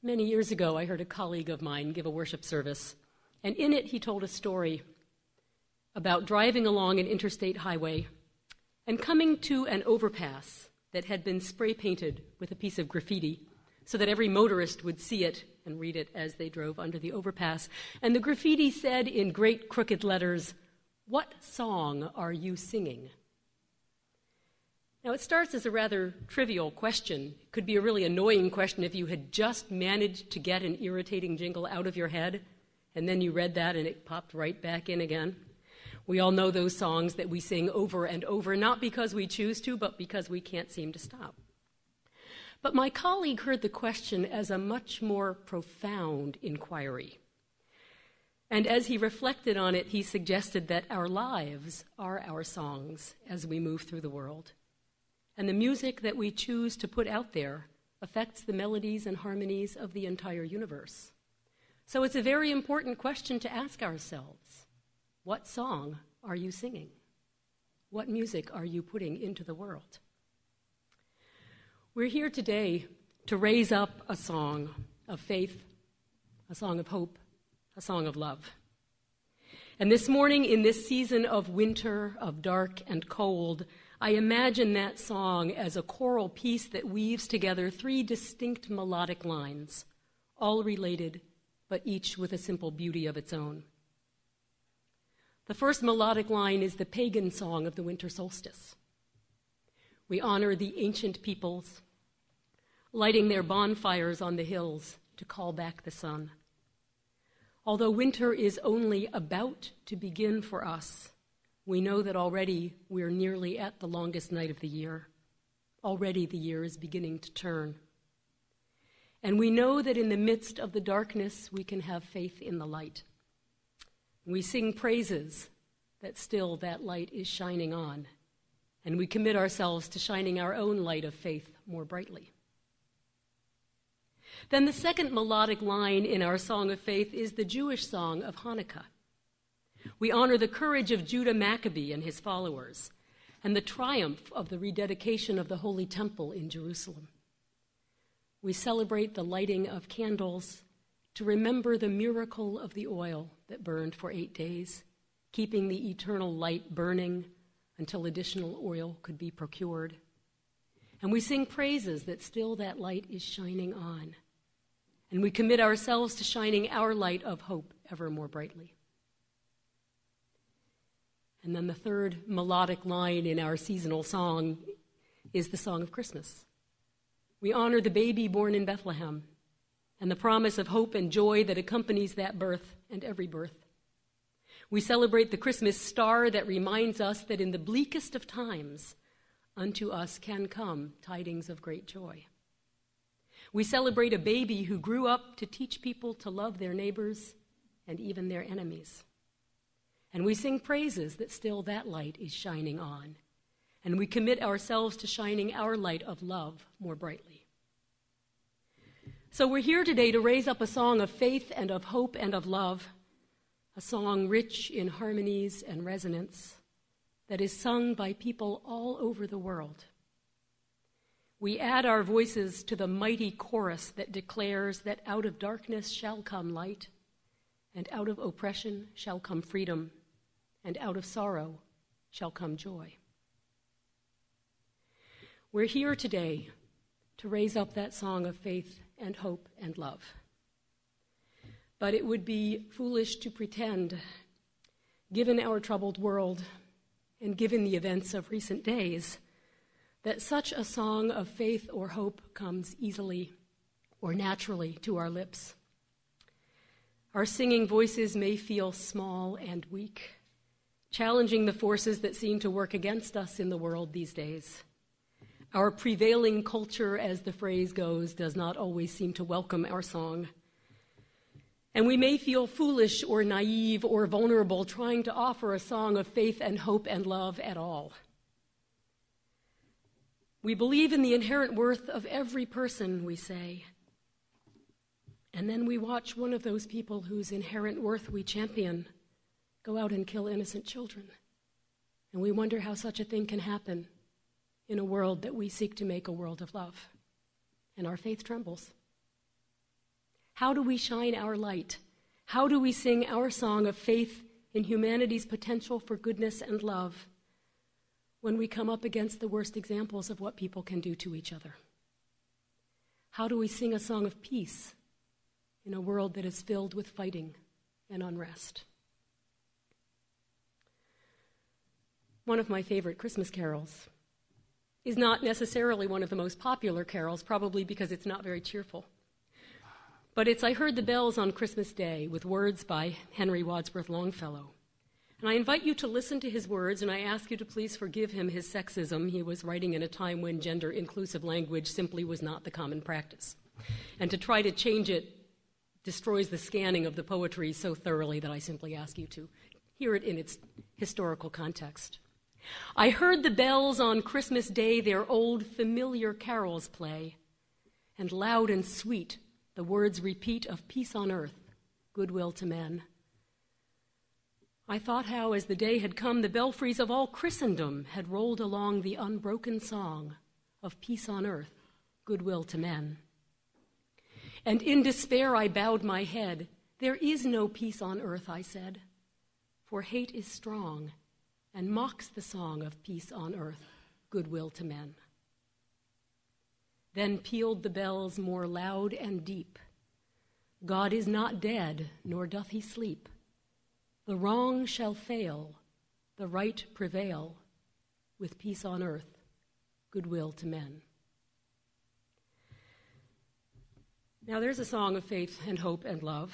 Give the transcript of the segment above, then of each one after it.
Many years ago, I heard a colleague of mine give a worship service, and in it he told a story about driving along an interstate highway and coming to an overpass that had been spray-painted with a piece of graffiti so that every motorist would see it and read it as they drove under the overpass. And the graffiti said in great crooked letters, "What song are you singing?" Now, it starts as a rather trivial question. It could be a really annoying question if you had just managed to get an irritating jingle out of your head, and then you read that and it popped right back in again. We all know those songs that we sing over and over, not because we choose to, but because we can't seem to stop. But my colleague heard the question as a much more profound inquiry. And as he reflected on it, he suggested that our lives are our songs as we move through the world. And the music that we choose to put out there affects the melodies and harmonies of the entire universe. So it's a very important question to ask ourselves. What song are you singing? What music are you putting into the world? We're here today to raise up a song of faith, a song of hope, a song of love. And this morning, in this season of winter, of dark and cold, I imagine that song as a choral piece that weaves together three distinct melodic lines, all related, but each with a simple beauty of its own. The first melodic line is the pagan song of the winter solstice. We honor the ancient peoples, lighting their bonfires on the hills to call back the sun. Although winter is only about to begin for us, we know that already we're nearly at the longest night of the year. Already the year is beginning to turn. And we know that in the midst of the darkness, we can have faith in the light. We sing praises that still that light is shining on, and we commit ourselves to shining our own light of faith more brightly. Then the second melodic line in our song of faith is the Jewish song of Hanukkah. We honor the courage of Judah Maccabee and his followers, and the triumph of the rededication of the Holy Temple in Jerusalem. We celebrate the lighting of candles to remember the miracle of the oil that burned for 8 days, keeping the eternal light burning until additional oil could be procured. And we sing praises that still that light is shining on. And we commit ourselves to shining our light of hope ever more brightly. And then the third melodic line in our seasonal song is the song of Christmas. We honor the baby born in Bethlehem and the promise of hope and joy that accompanies that birth and every birth. We celebrate the Christmas star that reminds us that in the bleakest of times, unto us can come tidings of great joy. We celebrate a baby who grew up to teach people to love their neighbors and even their enemies. And we sing praises that still that light is shining on. And we commit ourselves to shining our light of love more brightly. So we're here today to raise up a song of faith and of hope and of love, a song rich in harmonies and resonance that is sung by people all over the world. We add our voices to the mighty chorus that declares that out of darkness shall come light, and out of oppression shall come freedom, and out of sorrow shall come joy. We're here today to raise up that song of faith and hope and love. But it would be foolish to pretend, given our troubled world and given the events of recent days, that such a song of faith or hope comes easily or naturally to our lips. Our singing voices may feel small and weak, challenging the forces that seem to work against us in the world these days. Our prevailing culture, as the phrase goes, does not always seem to welcome our song. And we may feel foolish or naive or vulnerable trying to offer a song of faith and hope and love at all. We believe in the inherent worth of every person, we say. And then we watch one of those people whose inherent worth we champion go out and kill innocent children. And we wonder how such a thing can happen in a world that we seek to make a world of love. And our faith trembles. How do we shine our light? How do we sing our song of faith in humanity's potential for goodness and love when we come up against the worst examples of what people can do to each other? How do we sing a song of peace in a world that is filled with fighting and unrest? One of my favorite Christmas carols is not necessarily one of the most popular carols, probably because it's not very cheerful. But it's I Heard the Bells on Christmas Day, with words by Henry Wadsworth Longfellow. And I invite you to listen to his words, and I ask you to please forgive him his sexism. He was writing in a time when gender-inclusive language simply was not the common practice. And to try to change it destroys the scanning of the poetry so thoroughly that I simply ask you to hear it in its historical context. I heard the bells on Christmas Day their old familiar carols play, and loud and sweet the words repeat of peace on earth, goodwill to men. I thought how, as the day had come, the belfries of all Christendom had rolled along the unbroken song of peace on earth, goodwill to men. And in despair I bowed my head. There is no peace on earth, I said, for hate is strong and mocks the song of peace on earth, goodwill to men. Then pealed the bells more loud and deep. God is not dead, nor doth he sleep. The wrong shall fail, the right prevail, with peace on earth, goodwill to men. Now there's a song of faith and hope and love,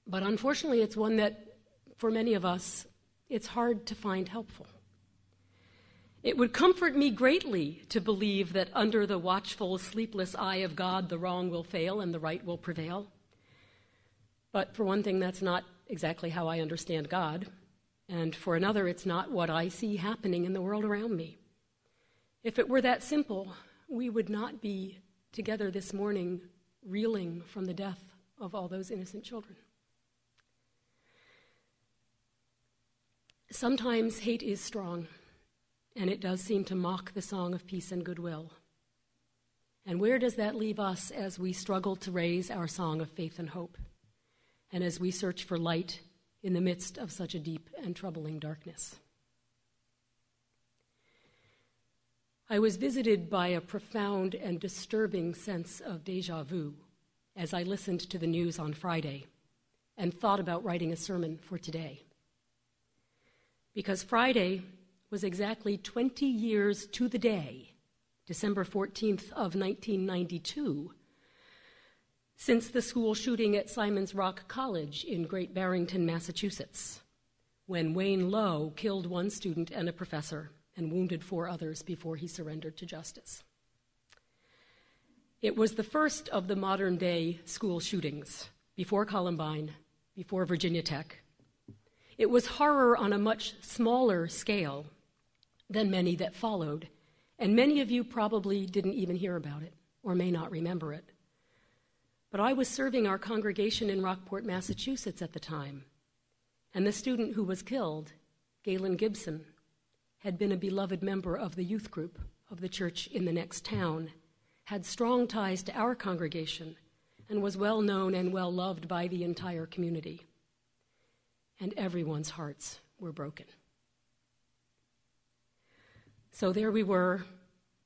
but unfortunately it's one that, for many of us, it's hard to find helpful. It would comfort me greatly to believe that under the watchful, sleepless eye of God, the wrong will fail and the right will prevail. But for one thing, that's not exactly how I understand God. And for another, it's not what I see happening in the world around me. If it were that simple, we would not be together this morning reeling from the death of all those innocent children. Sometimes hate is strong, and it does seem to mock the song of peace and goodwill. And where does that leave us as we struggle to raise our song of faith and hope, and as we search for light in the midst of such a deep and troubling darkness? I was visited by a profound and disturbing sense of déjà vu as I listened to the news on Friday and thought about writing a sermon for today. Because Friday was exactly 20 years to the day, December 14th of 1992, since the school shooting at Simon's Rock College in Great Barrington, Massachusetts, when Wayne Lowe killed one student and a professor and wounded 4 others before he surrendered to justice. It was the first of the modern-day school shootings, before Columbine, before Virginia Tech. It was horror on a much smaller scale than many that followed, and many of you probably didn't even hear about it or may not remember it. But I was serving our congregation in Rockport, Massachusetts at the time, and the student who was killed, Galen Gibson, had been a beloved member of the youth group of the church in the next town, had strong ties to our congregation, and was well known and well loved by the entire community. And everyone's hearts were broken. So there we were,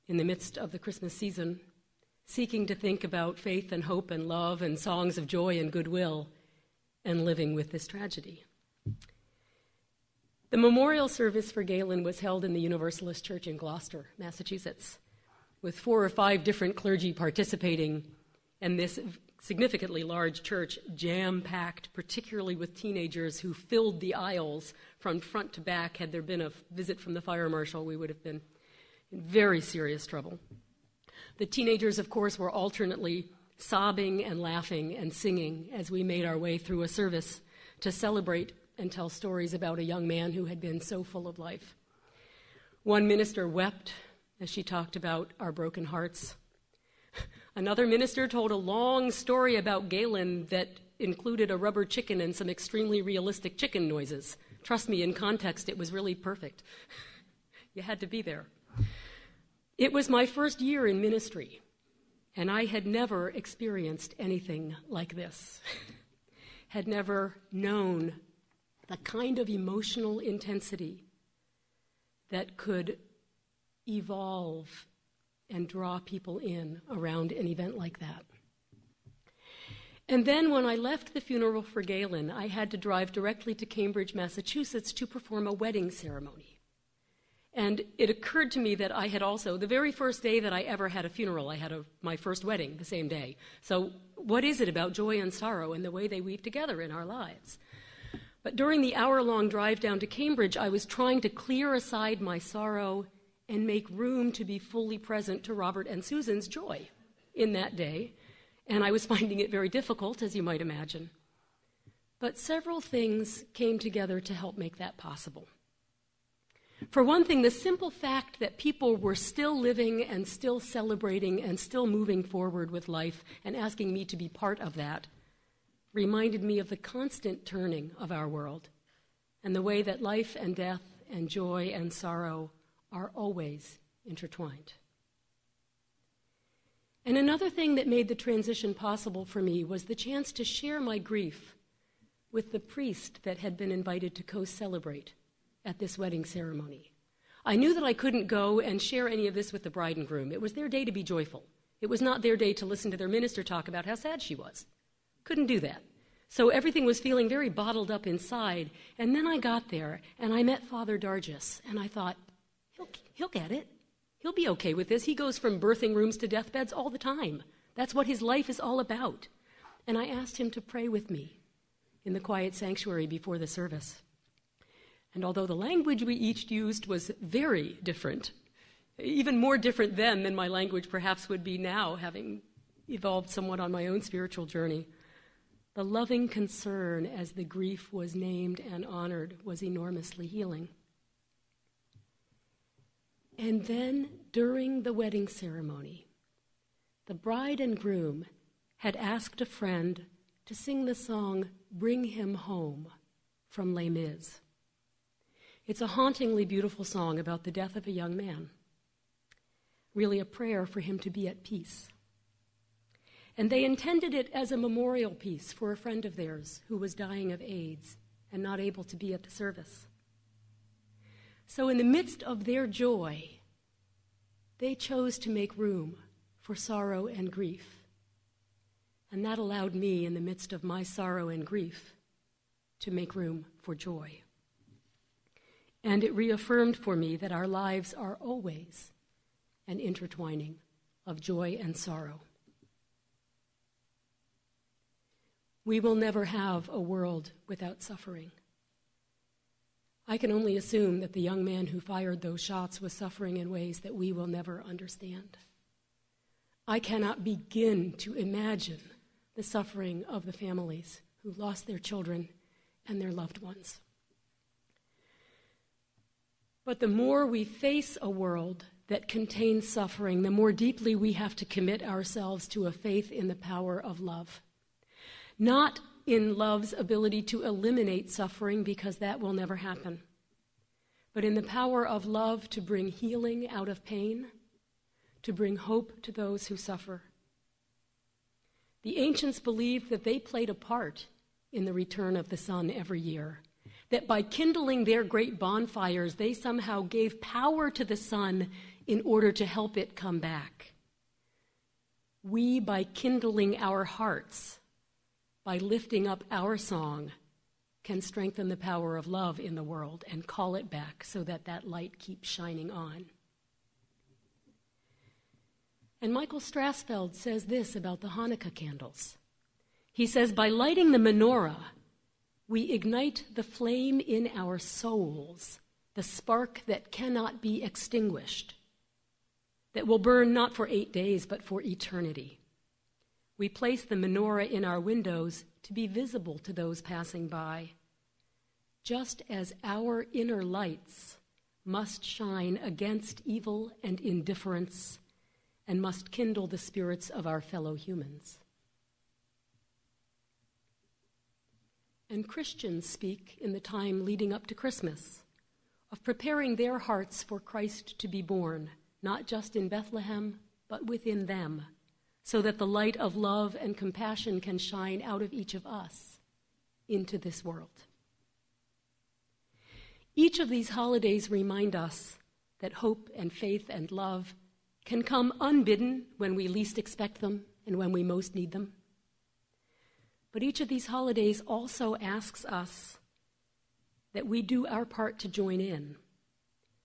in the midst of the Christmas season, seeking to think about faith and hope and love and songs of joy and goodwill, and living with this tragedy. The memorial service for Galen was held in the Universalist Church in Gloucester, Massachusetts, with 4 or 5 different clergy participating, and this significantly large church jam-packed, particularly with teenagers who filled the aisles from front to back. Had there been a visit from the fire marshal, we would have been in very serious trouble. The teenagers, of course, were alternately sobbing and laughing and singing as we made our way through a service to celebrate and tell stories about a young man who had been so full of life. One minister wept as she talked about our broken hearts. Another minister told a long story about Galen that included a rubber chicken and some extremely realistic chicken noises. Trust me, in context, it was really perfect. You had to be there. It was my first year in ministry, And I had never experienced anything like this, had never known the kind of emotional intensity that could evolve and draw people in around an event like that. And then when I left the funeral for Galen, I had to drive directly to Cambridge, Massachusetts to perform a wedding ceremony. And it occurred to me that I had also, the very first day that I ever had a funeral, I had my first wedding the same day. So what is it about joy and sorrow and the way they weave together in our lives? But during the hour-long drive down to Cambridge, I was trying to clear aside my sorrow and make room to be fully present to Robert and Susan's joy in that day. And I was finding it very difficult, as you might imagine. But several things came together to help make that possible. For one thing, the simple fact that people were still living and still celebrating and still moving forward with life and asking me to be part of that reminded me of the constant turning of our world and the way that life and death and joy and sorrow are always intertwined. And another thing that made the transition possible for me was the chance to share my grief with the priest that had been invited to co-celebrate at this wedding ceremony. I knew that I couldn't go and share any of this with the bride and groom. It was their day to be joyful. It was not their day to listen to their minister talk about how sad she was. Couldn't do that. So everything was feeling very bottled up inside. And then I got there, and I met Father Dargis, and I thought, he'll get it. He'll be okay with this. He goes from birthing rooms to deathbeds all the time. That's what his life is all about. And I asked him to pray with me in the quiet sanctuary before the service. And although the language we each used was very different, even more different then than my language perhaps would be now, having evolved somewhat on my own spiritual journey, the loving concern as the grief was named and honored was enormously healing. And then, during the wedding ceremony, the bride and groom had asked a friend to sing the song, "Bring Him Home," from Les Mis. It's a hauntingly beautiful song about the death of a young man, really a prayer for him to be at peace. And they intended it as a memorial piece for a friend of theirs who was dying of AIDS and not able to be at the service. So in the midst of their joy, they chose to make room for sorrow and grief. And that allowed me, in the midst of my sorrow and grief, to make room for joy. And it reaffirmed for me that our lives are always an intertwining of joy and sorrow. We will never have a world without suffering. I can only assume that the young man who fired those shots was suffering in ways that we will never understand. I cannot begin to imagine the suffering of the families who lost their children and their loved ones. But the more we face a world that contains suffering, the more deeply we have to commit ourselves to a faith in the power of love. Not in love's ability to eliminate suffering, because that will never happen, but in the power of love to bring healing out of pain, to bring hope to those who suffer. The ancients believed that they played a part in the return of the sun every year, that by kindling their great bonfires, they somehow gave power to the sun in order to help it come back. We, by kindling our hearts, by lifting up our song, can strengthen the power of love in the world and call it back so that that light keeps shining on. And Michael Strassfeld says this about the Hanukkah candles. He says, by lighting the menorah, we ignite the flame in our souls, the spark that cannot be extinguished, that will burn not for 8 days, but for eternity. We place the menorah in our windows to be visible to those passing by, just as our inner lights must shine against evil and indifference and must kindle the spirits of our fellow humans. And Christians speak in the time leading up to Christmas of preparing their hearts for Christ to be born, not just in Bethlehem, but within them, so that the light of love and compassion can shine out of each of us into this world. Each of these holidays remind us that hope and faith and love can come unbidden when we least expect them and when we most need them. But each of these holidays also asks us that we do our part to join in,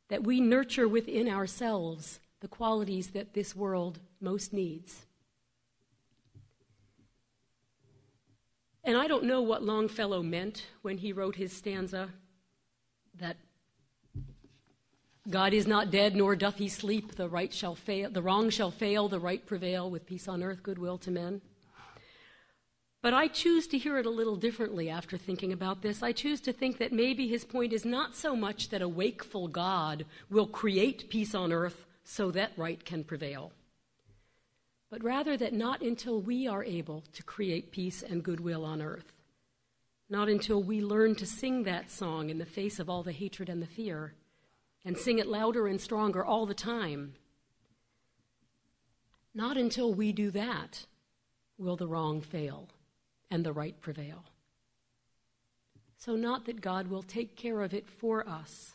that we nurture within ourselves the qualities that this world most needs. And I don't know what Longfellow meant when he wrote his stanza that God is not dead, nor doth he sleep, the right shall fail, the wrong shall fail, the right prevail, with peace on earth, goodwill to men. But I choose to hear it a little differently after thinking about this. I choose to think that maybe his point is not so much that a wakeful God will create peace on earth so that right can prevail, but rather that not until we are able to create peace and goodwill on earth, not until we learn to sing that song in the face of all the hatred and the fear, and sing it louder and stronger all the time, not until we do that will the wrong fail and the right prevail. So not that God will take care of it for us,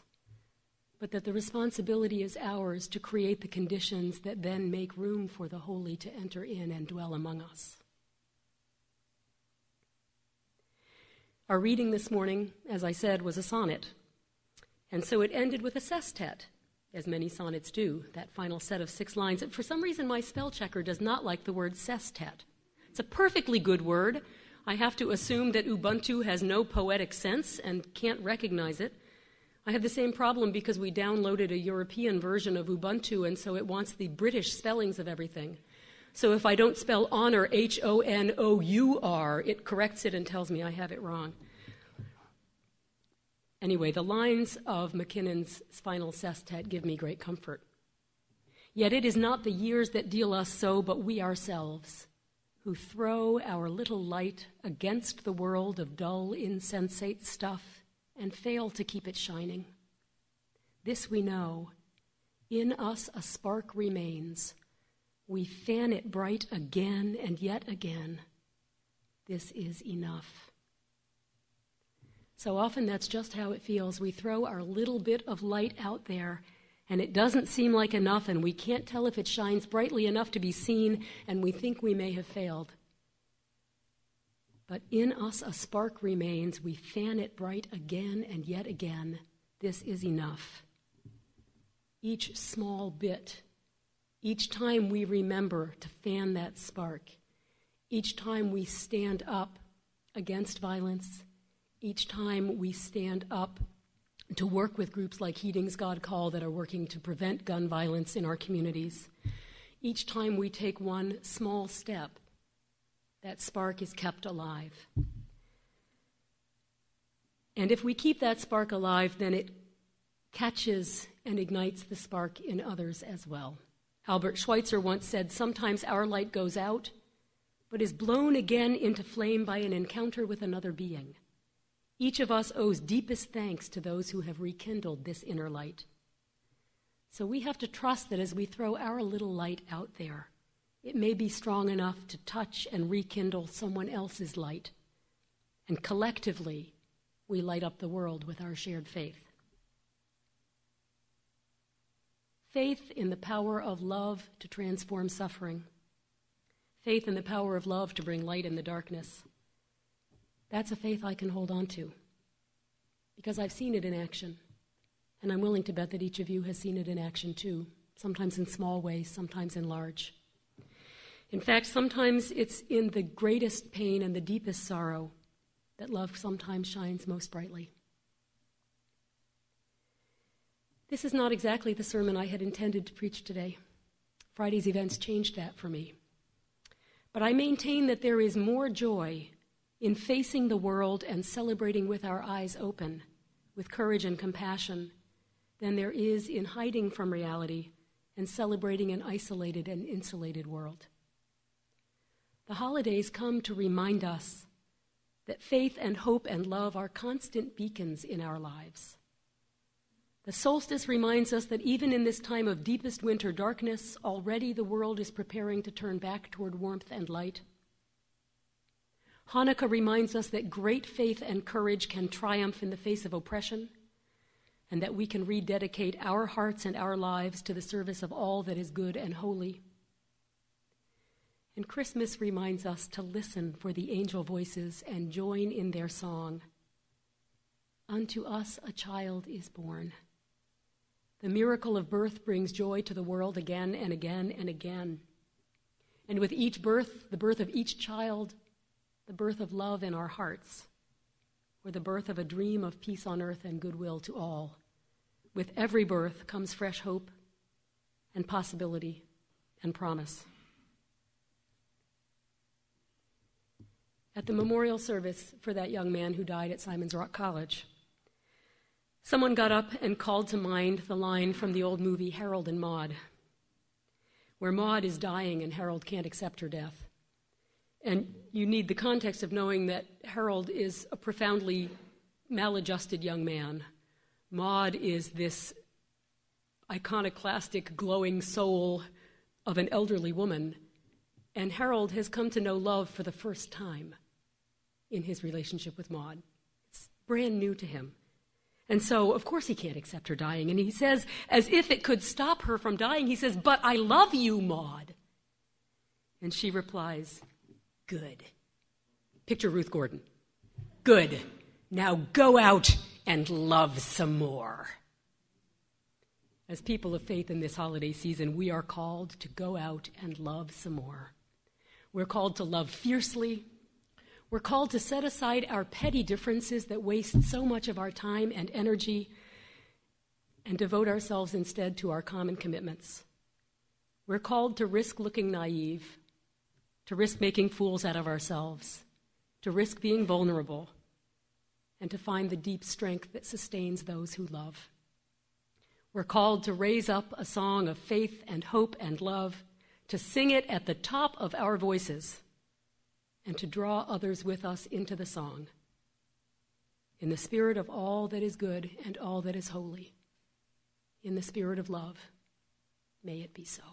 but that the responsibility is ours to create the conditions that then make room for the holy to enter in and dwell among us. Our reading this morning, as I said, was a sonnet, and so it ended with a sestet, as many sonnets do, that final set of 6 lines. And for some reason, my spell checker does not like the word sestet. It's a perfectly good word. I have to assume that Ubuntu has no poetic sense and can't recognize it. I had the same problem because we downloaded a European version of Ubuntu, and so it wants the British spellings of everything. So if I don't spell honor, H-O-N-O-U-R, it corrects it and tells me I have it wrong. Anyway, the lines of McKinnon's final sestet give me great comfort. Yet it is not the years that deal us so, but we ourselves, who throw our little light against the world of dull, insensate stuff and fail to keep it shining. This we know, in us a spark remains. We fan it bright again and yet again. This is enough. So often that's just how it feels. We throw our little bit of light out there, and it doesn't seem like enough, and we can't tell if it shines brightly enough to be seen, and we think we may have failed. But in us a spark remains. We fan it bright again and yet again. This is enough. Each small bit, each time we remember to fan that spark, each time we stand up against violence, each time we stand up to work with groups like Heeding's God Call that are working to prevent gun violence in our communities, each time we take one small step, that spark is kept alive. And if we keep that spark alive, then it catches and ignites the spark in others as well. Albert Schweitzer once said, "Sometimes our light goes out, but is blown again into flame by an encounter with another being. Each of us owes deepest thanks to those who have rekindled this inner light." So we have to trust that as we throw our little light out there, it may be strong enough to touch and rekindle someone else's light. And collectively, we light up the world with our shared faith. Faith in the power of love to transform suffering. Faith in the power of love to bring light in the darkness. That's a faith I can hold on to, because I've seen it in action, and I'm willing to bet that each of you has seen it in action too, sometimes in small ways, sometimes in large. In fact, sometimes it's in the greatest pain and the deepest sorrow that love sometimes shines most brightly. This is not exactly the sermon I had intended to preach today. Friday's events changed that for me. But I maintain that there is more joy in facing the world and celebrating with our eyes open, with courage and compassion, than there is in hiding from reality and celebrating an isolated and insulated world. The holidays come to remind us that faith and hope and love are constant beacons in our lives. The solstice reminds us that even in this time of deepest winter darkness, already the world is preparing to turn back toward warmth and light. Hanukkah reminds us that great faith and courage can triumph in the face of oppression, and that we can rededicate our hearts and our lives to the service of all that is good and holy. And Christmas reminds us to listen for the angel voices and join in their song. Unto us a child is born. The miracle of birth brings joy to the world again and again and again. And with each birth, the birth of each child, the birth of love in our hearts, or the birth of a dream of peace on earth and goodwill to all. With every birth comes fresh hope and possibility and promise. At the memorial service for that young man who died at Simon's Rock College, someone got up and called to mind the line from the old movie Harold and Maude, where Maude is dying and Harold can't accept her death. And you need the context of knowing that Harold is a profoundly maladjusted young man. Maude is this iconoclastic, glowing soul of an elderly woman, and Harold has come to know love for the first time in his relationship with Maude. It's brand new to him. And so, of course, he can't accept her dying. And he says, as if it could stop her from dying, he says, "But I love you, Maude." And she replies, "Good." Picture Ruth Gordon. "Good. Now go out and love some more." As people of faith in this holiday season, we are called to go out and love some more. We're called to love fiercely. We're called to set aside our petty differences that waste so much of our time and energy and devote ourselves instead to our common commitments. We're called to risk looking naive, to risk making fools out of ourselves, to risk being vulnerable, and to find the deep strength that sustains those who love. We're called to raise up a song of faith and hope and love, to sing it at the top of our voices, and to draw others with us into the song. In the spirit of all that is good and all that is holy, in the spirit of love, may it be so.